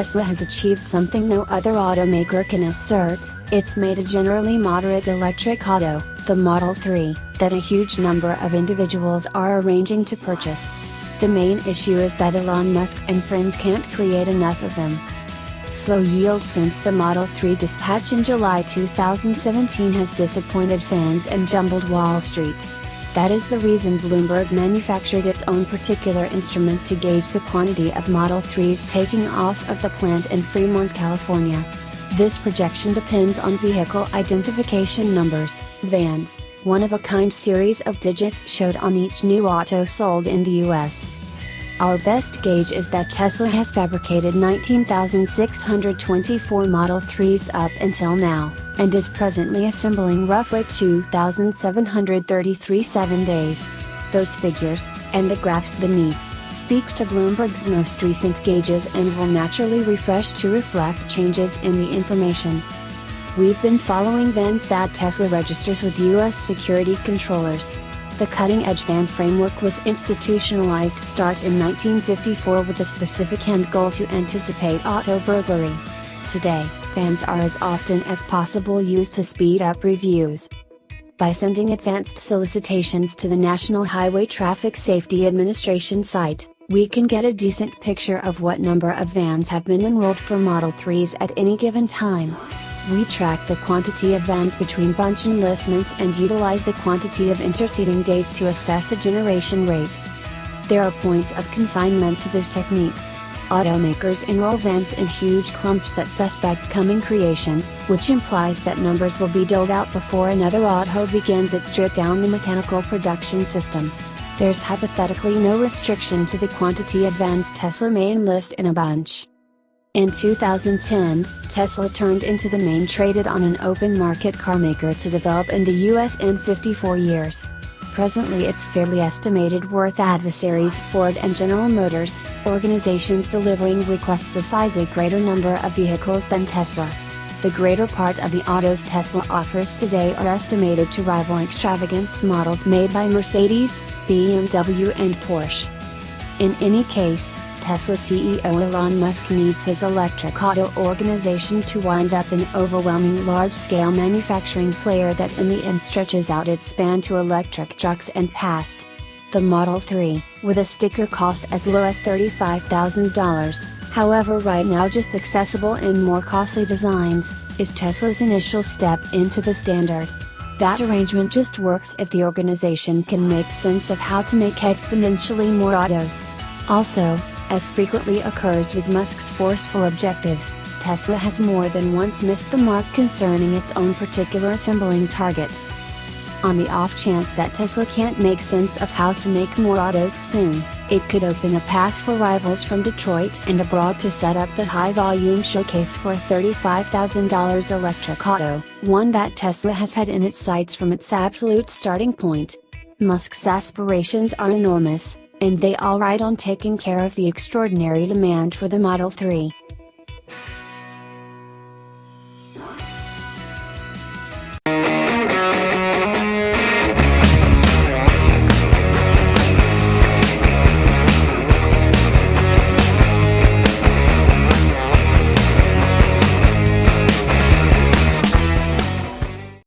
Tesla has achieved something no other automaker can assert. It's made a generally moderate electric auto, the Model 3, that a huge number of individuals are arranging to purchase. The main issue is that Elon Musk and friends can't create enough of them. Slow yield since the Model 3 dispatch in July 2017 has disappointed fans and jumbled Wall Street. That is the reason Bloomberg manufactured its own particular instrument to gauge the quantity of Model 3s taking off of the plant in Fremont, California. This projection depends on vehicle identification numbers, VANs, one-of-a-kind series of digits showed on each new auto sold in the US. Our best gauge is that Tesla has fabricated 19,624 Model 3s up until now, and is presently assembling roughly 2,733 7 days. Those figures, and the graphs beneath, speak to Bloomberg's most recent gauges and will naturally refresh to reflect changes in the information. We've been following VANs that Tesla registers with US security controllers. The cutting-edge VAN framework was institutionalized start in 1954 with a specific end goal to anticipate auto burglary. Today, VANs are as often as possible used to speed up reviews. By sending advanced solicitations to the National Highway Traffic Safety Administration site, we can get a decent picture of what number of VANs have been enrolled for Model 3s at any given time. We track the quantity of VANs between bunch enlistments and utilize the quantity of interceding days to assess a generation rate. There are points of confinement to this technique. Automakers enroll VANs in huge clumps that suspect coming creation, which implies that numbers will be doled out before another auto begins its trip down the mechanical production system. There's hypothetically no restriction to the quantity of VANs Tesla may enlist in a bunch. In 2010, Tesla turned into the main traded on an open market carmaker to develop in the US in 54 years. Presently its fairly estimated worth adversaries Ford and General Motors, organizations delivering requests of size a greater number of vehicles than Tesla. The greater part of the autos Tesla offers today are estimated to rival extravagance models made by Mercedes, BMW and Porsche. In any case, Tesla CEO Elon Musk needs his electric auto organization to wind up an overwhelming large-scale manufacturing player that in the end stretches out its span to electric trucks and past. The Model 3, with a sticker cost as low as $35,000, however right now just accessible in more costly designs, is Tesla's initial step into the standard. That arrangement just works if the organization can make sense of how to make exponentially more autos. Also, as frequently occurs with Musk's forceful objectives, Tesla has more than once missed the mark concerning its own particular assembling targets. On the off chance that Tesla can't make sense of how to make more autos soon, it could open a path for rivals from Detroit and abroad to set up the high-volume showcase for a $35,000 electric auto, one that Tesla has had in its sights from its absolute starting point. Musk's aspirations are enormous, and they all ride on taking care of the extraordinary demand for the Model 3.